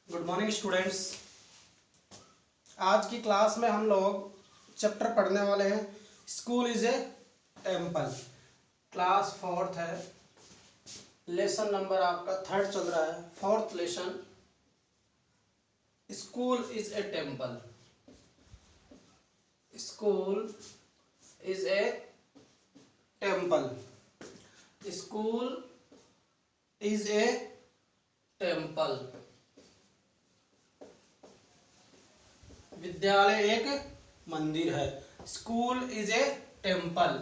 Good morning students. आज की class में हम लोग चैप्टर पढ़ने वाले हैं school is a temple. Class fourth है, लेसन नंबर आपका थर्ड चल रहा है, fourth lesson. School is a temple. School is a temple. School is a temple. विद्यालय एक मंदिर है। School is a temple.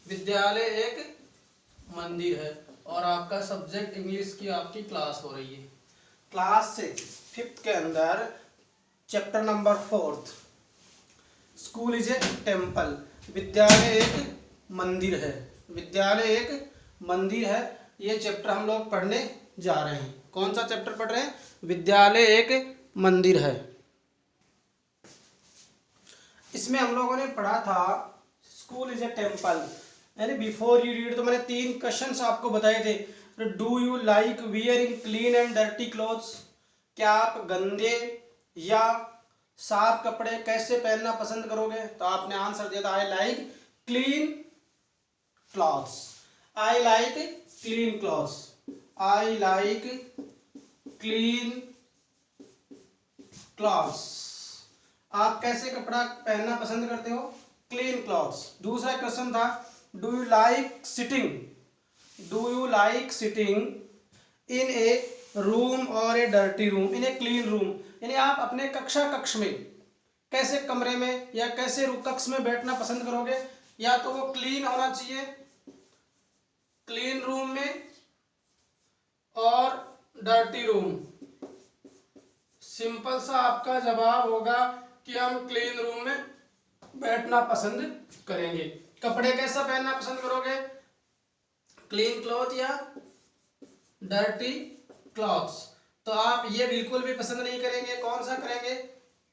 विद्यालय एक मंदिर है। और आपका सब्जेक्ट इंग्लिश की आपकी क्लास हो रही है। क्लास 6 फिफ्थ के अंदर chapter number 4 school is a temple. विद्यालय एक मंदिर है। विद्यालय एक मंदिर है। ये चैप्टर हम लोग पढ़ने जा रहे हैं। कौन सा चैप्टर पढ़ रहे हैं? विद्यालय एक मंदिर है। इसमें हम लोगों ने पढ़ा था स्कूल इज ए टेम्पल, यानी बिफोर यू रीड तो मैंने 3 क्वेश्चंस आपको बताए थे। Do you like wearing clean and dirty clothes? क्या आप गंदे या साफ कपड़े कैसे पहनना पसंद करोगे? तो आपने आंसर दिया था I like clean clothes. I like clean clothes. I like clean clothes. आप कैसे कपड़ा पहनना पसंद करते हो? Clean clothes. दूसरा क्वेश्चन था do you like sitting? Do you like sitting in a room और a dirty room in a clean room? यानी आप अपने कक्ष में कैसे कमरे में या कैसे कक्ष में बैठना पसंद करोगे? या तो वो क्लीन होना चाहिए, क्लीन रूम में, और डर्टी रूम। सिंपल सा आपका जवाब होगा कि हम क्लीन रूम में बैठना पसंद करेंगे। कपड़े कैसा पहनना पसंद करोगे? क्लीन क्लॉथ या डर्टी क्लॉथ्स? तो आप ये बिल्कुल भी पसंद नहीं करेंगे। कौन सा करेंगे?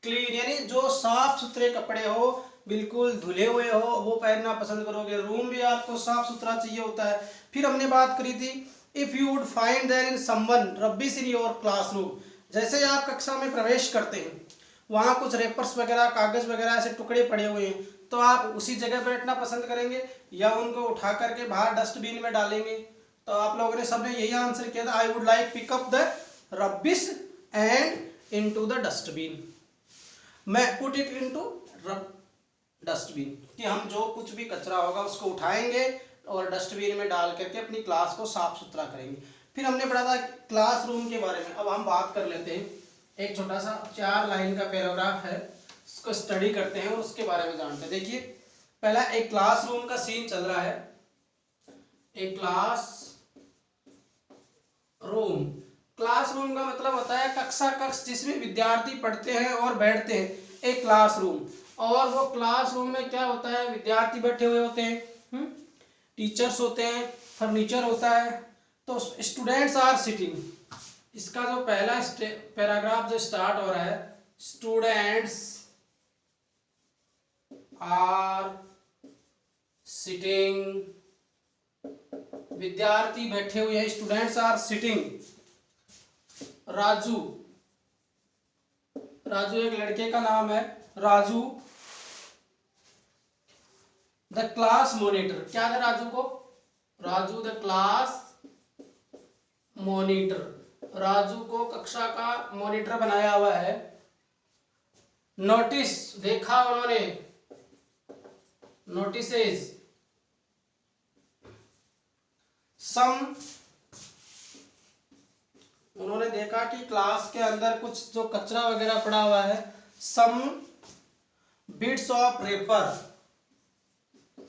क्लीन, यानी जो साफ सुथरे कपड़े हो, बिल्कुल धुले हुए हो, वो पहनना पसंद करोगे। रूम भी आपको साफ सुथरा चाहिए होता है। फिर हमने बात करी थी if you would find there in someone rubbish in your classroom. जैसे आप कक्षा में प्रवेश करते हैं, वहाँ कुछ रेपर्स वगैरह, कागज वगैरह ऐसे टुकड़े पड़े हुए हैं, तो आप उसी जगह बैठना पसंद करेंगे या उनको उठा करके बाहर डस्टबिन में डालेंगे? तो आप लोगों ने सबने यही आंसर किया था I would like pick up the rubbish and into the dustbin. मैं पुट इट इनटू डस्टबिन, कि हम जो कुछ भी कचरा होगा उसको उठाएंगे और डस्टबिन में डाल करके अपनी क्लास को साफ सुथरा करेंगे। फिर हमने पढ़ा था क्लासरूम के बारे में। अब हम बात कर लेते हैं, एक छोटा सा 4 लाइन का पैराग्राफ है, उसको स्टडी करते हैं और उसके बारे में जानते हैं। देखिए, पहला एक क्लासरूम का सीन चल रहा है। एक क्लास रूम। क्लासरूम का मतलब होता है कक्षा कक्ष जिसमें विद्यार्थी पढ़ते हैं और बैठते हैं, एक क्लासरूम। और वो क्लासरूम में क्या होता है? विद्यार्थी बैठे हुए होते हैं, टीचर्स होते हैं, फर्नीचर होता है। तो स्टूडेंट्स आर सिटिंग। इसका जो पहला पैराग्राफ जो स्टार्ट हो रहा है, स्टूडेंट्स आर सिटिंग, विद्यार्थी बैठे हुए हैं, students are sitting. Raju, Raju एक लड़के का नाम है, राजू द क्लास मॉनिटर। क्या था राजू को? Raju the class monitor. Raju को कक्षा का मॉनिटर बनाया हुआ है। नोटिस, देखा उन्होंने, नोटिसेस सम, उन्होंने देखा कि क्लास के अंदर कुछ जो कचरा वगैरह पड़ा हुआ है। Some bits of paper,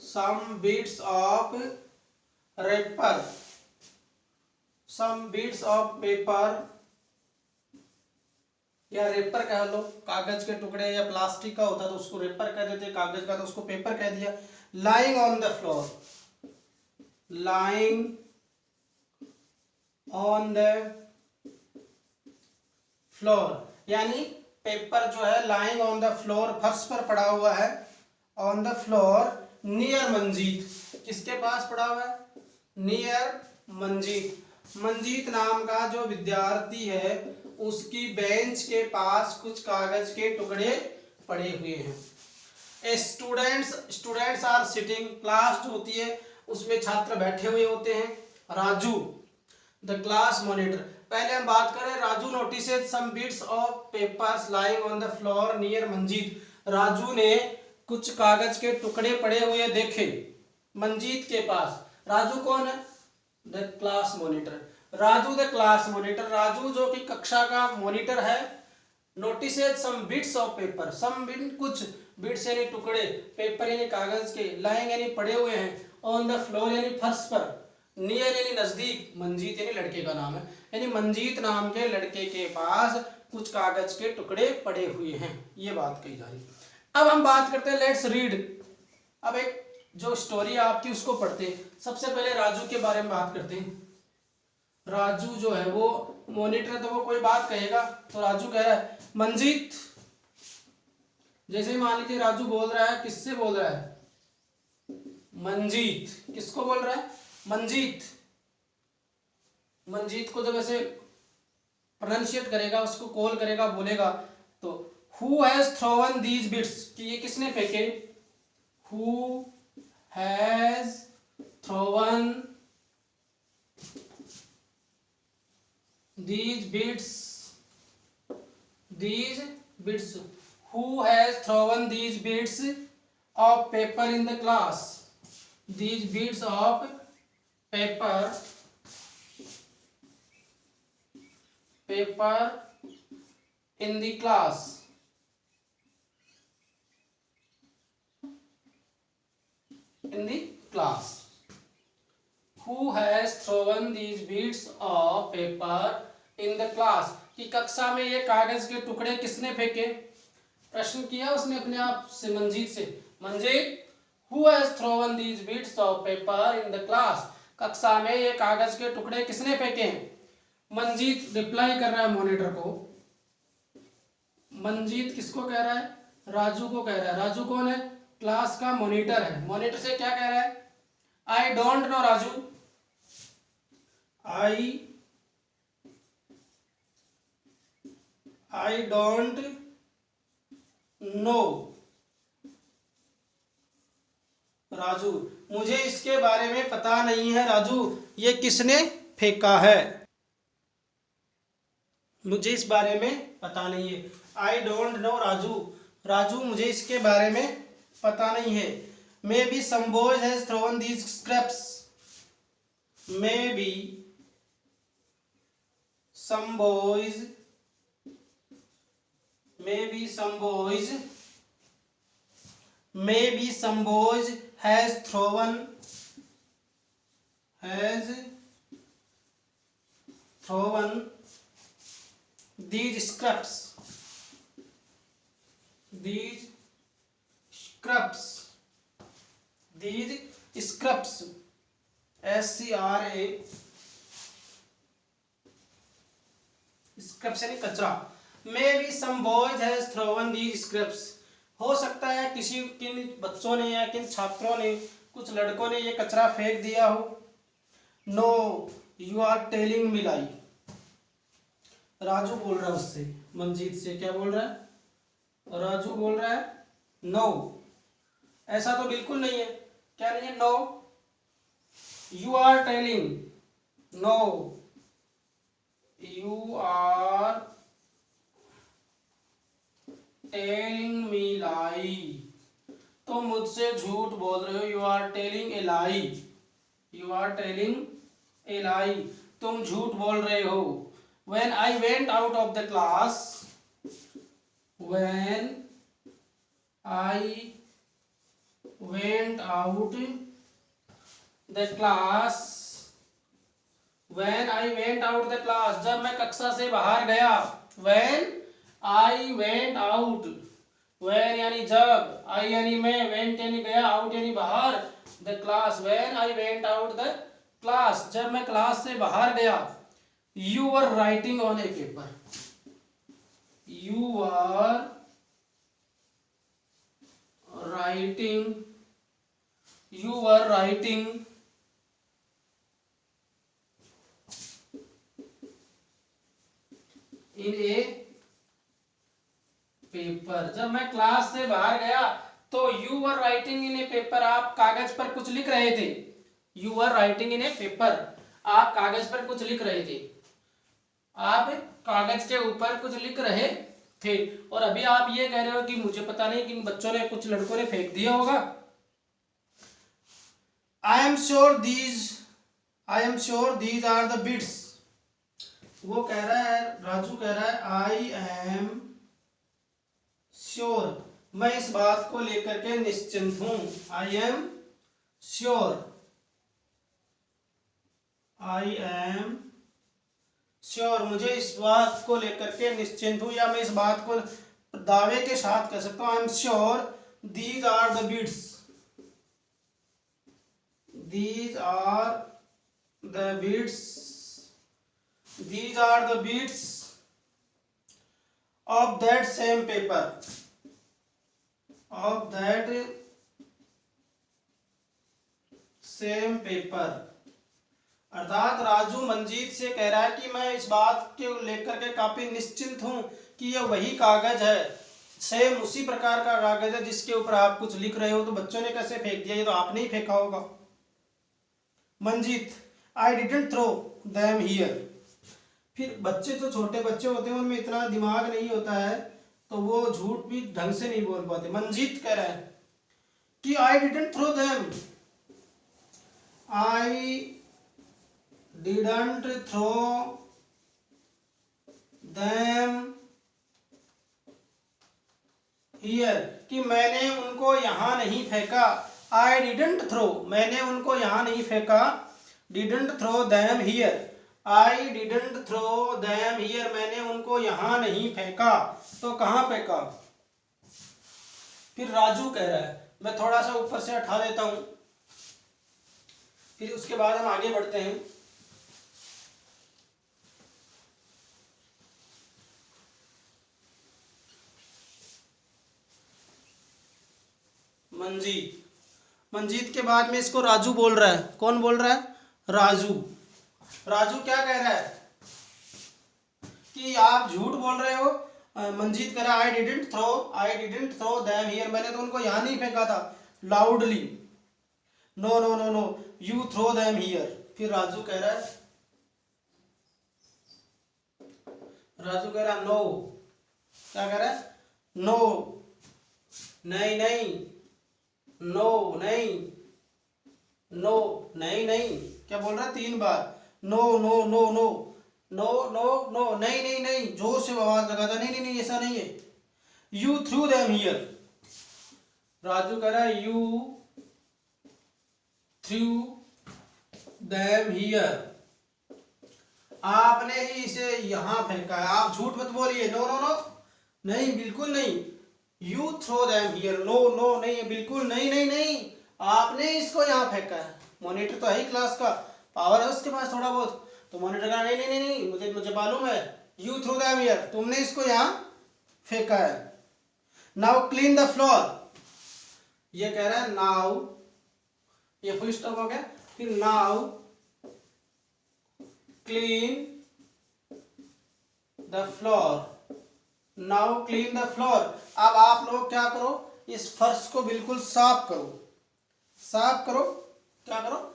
some bits of paper, some bits of paper या रेपर कह लो। कागज के टुकड़े या प्लास्टिक का होता तो उसको रेपर कह देते, कागज का तो उसको पेपर कह दिया। Lying on the floor, lying on the floor, यानी पेपर जो है लाइंग ऑन द फ्लोर, फर्श पर पड़ा हुआ है। On the floor near Manjeet, किसके पास पड़ा हुआ है? नियर मंजीत। मंजीत नाम का जो विद्यार्थी है उसकी बेंच के पास कुछ कागज के टुकड़े पड़े हुए हैं। स्टूडेंट्स आर सिटिंग, क्लास जो होती है उसमें छात्र बैठे हुए होते हैं। राजू द क्लास मॉनिटर, पहले हम बात करें Raju notices some bits of papers lying on the floor near Manjeet. Raju ने कुछ कागज के टुकड़े पड़े हुए देखे मंजीत के पास। राजू कौन है? The class monitor. Raju the class monitor, Raju जो कि कक्षा का मॉनिटर है। Notices some bits of paper, some bit कुछ बिट्स यानी टुकड़े, पेपर यानी कागज के, लाइंग यानी पड़े हुए हैं, ऑन द फ्लोर यानी फर्श पर, नियर यानी नजदीक, मंजीत यानी लड़के का नाम है, यानी मंजीत नाम के लड़के के पास कुछ कागज के टुकड़े पड़े हुए हैं, ये बात कही जा रही है। अब हम बात करते हैं, लेट्स रीड। अब एक जो स्टोरी है आपकी उसको पढ़ते हैं। सबसे पहले राजू के बारे में बात करते हैं। राजू जो है वो मॉनिटर है तो वो कोई बात कहेगा, तो राजू कह रहा है मंजीत, जैसे ही मान लीजिए राजू बोल रहा है, किससे बोल रहा है? मंजीत। किसको बोल रहा है? मंजीत। मंजीत को जब ऐसे प्रोनाउंशिएट करेगा, उसको कॉल करेगा, बोलेगा, तो who has thrown these bits, कि ये किसने फेंके? Who has thrown these bits, who has thrown these bits of paper in the class, these bits of paper in the class, who has thrown these bits of paper in the class, कि कक्षा में ये कागज के टुकड़े किसने फेंके? प्रश्न किया उसने अपने आप से, मंजीत से। Manjeet, who has thrown these bits of paper in the class, कक्षा में ये कागज के टुकड़े किसने फेंके हैं? मंजीत रिप्लाई कर रहा है मॉनिटर को। मंजीत किसको कह रहा है? राजू को कह रहा है। राजू कौन है? क्लास का मॉनिटर है। मॉनिटर से क्या कह रहा है? I don't know Raju, I don't know Raju, मुझे इसके बारे में पता नहीं है राजू, ये किसने फेंका है, मुझे इस बारे में पता नहीं है। I don't know Raju, Raju मुझे इसके बारे में पता नहीं है। Maybe some boys has thrown these scraps, maybe some boys has thrown these scraps scraps यानी कचरा। Maybe some boys has thrown these scraps, हो सकता है किन बच्चों ने या किन छात्रों ने, कुछ लड़कों ने ये कचरा फेंक दिया हो। No you are telling me lie, Raju बोल रहा है उससे, मंजीत से। क्या बोल रहा है? राजू बोल रहा है नो, ऐसा तो बिल्कुल नहीं है। क्या नहीं है? No you are telling, no you are telling me lie, तुम मुझसे झूठ बोल रहे हो। you are telling a lie, तुम झूठ बोल रहे हो। when I went out of the class, when I went out the class, जब मैं कक्षा से बाहर गया। when I went out, when यानी जब, I यानी मैं, went यानी गया, out यानी बाहर, the class, when I went out the class, जब मैं क्लास से बाहर गया। you were writing on a paper, you were writing in A paper. जब मैं क्लास से बाहर गया तो you were writing in A paper, आप कागज पर कुछ लिख रहे थे। You were writing in A paper, आप कागज पर कुछ लिख रहे थे। आप कागज के ऊपर कुछ लिख रहे थे। और अभी आप ये कह रहे हो कि मुझे पता नहीं कि बच्चों ने, कुछ लड़कों ने फेंक दिया होगा। I am sure these are the bits. वो कह रहा है, राजू कह रहा है आई एम श्योर, मैं इस बात को लेकर के निश्चिंत हूं। I am sure, I am sure, मुझे इस बात को लेकर के निश्चिंत हूं, या मैं इस बात को दावे के साथ कह सकता हूं। I am sure these are the bits, these are the bits, these are the bits of that same paper, of that same paper। अर्थात राजू मंजीत से कह रहा है कि मैं इस बात के लेकर के काफी निश्चिंत हूं कि यह वही कागज है, सेम उसी प्रकार का कागज है जिसके ऊपर आप कुछ लिख रहे हो। तो बच्चों ने कैसे फेंक दिया, ये तो आपने ही फेंका होगा। Manjeet, I didn't throw them here. फिर बच्चे तो छोटे बच्चे होते हैं, उनमें इतना दिमाग नहीं होता है, तो वो झूठ भी ढंग से नहीं बोल पाते। मंजीत कह रहा है कि I didn't throw them, I didn't throw them here, कि मैंने उनको यहां नहीं फेंका। आई डिडंट थ्रो, मैंने उनको यहां नहीं फेंका। Didn't throw them here, I didn't throw them here, मैंने उनको यहां नहीं फेंका। तो कहां फेंका? फिर राजू कह रहा है, मैं थोड़ा सा ऊपर से हटा देता हूं, फिर उसके बाद हम आगे बढ़ते हैं। मंजीत, मंजीत के बाद में इसको राजू बोल रहा है। कौन बोल रहा है? राजू। राजू क्या कह रहा है कि आप झूठ बोल रहे हो। मंजीत कह रहा है I didn't throw them here, मैंने तो उनको यहां नहीं फेंका था। Loudly, no no no no, you throw them here. फिर राजू कह रहा है, राजू कह रहा है नो, क्या कह रहा है? नो, नहीं नहीं, नो नहीं, नो नहीं नहीं, क्या बोल रहा है? 3 बार, no no no no, no no no, नहीं नहीं नहीं, जोर से आवाज लगा था, नहीं नहीं नहीं, ऐसा नहीं है। You through them here, Raju कह रहा है यू थ्रू देम हियर, आपने ही इसे यहां फेंका है। आप झूठ मत बोलिए। नो नो नो, नहीं बिल्कुल नहीं। You throw them here, no no नहीं, बिल्कुल नहीं नहीं नहीं, आपने इसको यहाँ फेंका है। मॉनिटर तो है ही क्लास का, पावर है उसके पास थोड़ा बहुत, तो मॉनिटर का नहीं नहीं नहीं नहीं, मुझे मुझे मालूम है। यू थ्रो देम हियर, तुमने इसको यहाँ फेंका है। नाउ क्लीन द फ्लोर, ये कह रहा है नाउ, ये फुल स्टॉप हो गया। फिर now clean the floor, now clean the floor, अब आप लोग क्या करो, इस फर्श को बिल्कुल साफ करो। साफ करो, क्या करो?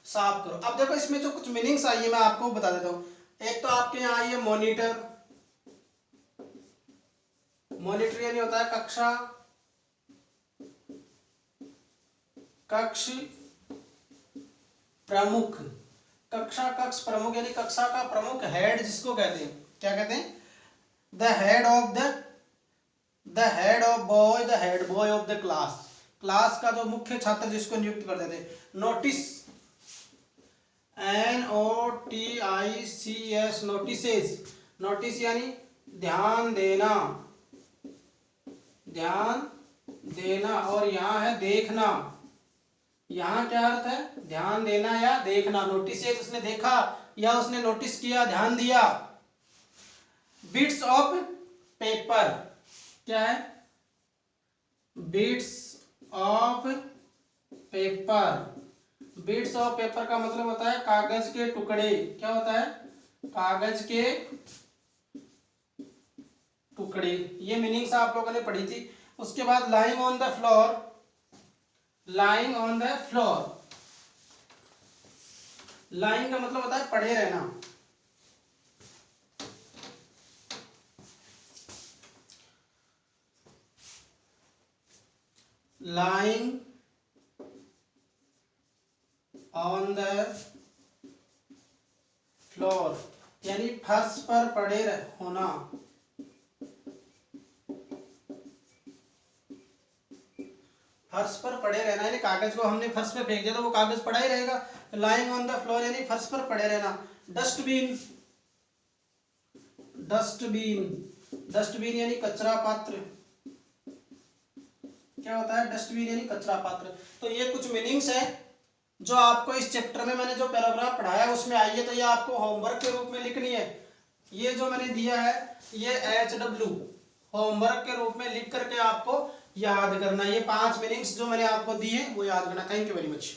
साफ करो। अब देखो इसमें जो कुछ मीनिंग्स आई है मैं आपको बता देता हूं। एक तो आपके यहाँ आई है मॉनिटर, मॉनिटर यानी होता है कक्षा, कक्ष प्रमुख, कक्षा कक्ष प्रमुख यानी कक्षा का प्रमुख, हेड जिसको कहते हैं, क्या कहते हैं? The head of boy, the head boy of the class, class का जो मुख्य छात्र जिसको नियुक्त कर देते हैं। नोटिस, NOTICS, नोटिसेस, नोटिस यानी ध्यान देना, ध्यान देना, और यहाँ है देखना। यहाँ क्या अर्थ है? ध्यान देना या देखना। नोटिसेस उसने देखा या उसने नोटिस किया, ध्यान दिया। बिट्स ऑफ पेपर, क्या है? Bits of paper, bits of paper का मतलब होता है कागज के टुकड़े। क्या होता है? कागज के टुकड़े, ये मीनिंग्स आप लोगों ने पढ़ी थी। उसके बाद lying on the floor, lying on the floor, lying का मतलब होता है पड़े रहना। लाइंग ऑन द फ्लोर यानी फर्श पर पड़े होना। फर्श पर पड़े रहना यानी कागज को हमने फर्श पे फेंक दिया तो वो कागज पड़ा ही रहेगा। लाइंग ऑन द फ्लोर यानी फर्श पर पड़े रहना। डस्टबिन, डस्टबिन, डस्टबिन यानी कचरा पात्र। क्या होता है? डस्टबिन यानी कचरा पात्र। तो ये कुछ मीनिंग्स है जो आपको इस चैप्टर में मैंने जो पैराग्राफ पढ़ाया उसमें आई है, तो ये आपको होमवर्क के रूप में लिखनी है। ये जो मैंने दिया है ये HW होमवर्क के रूप में लिख करके आपको याद करना। ये 5 मीनिंग्स जो मैंने आपको दी है वो याद करना। Thank you very much.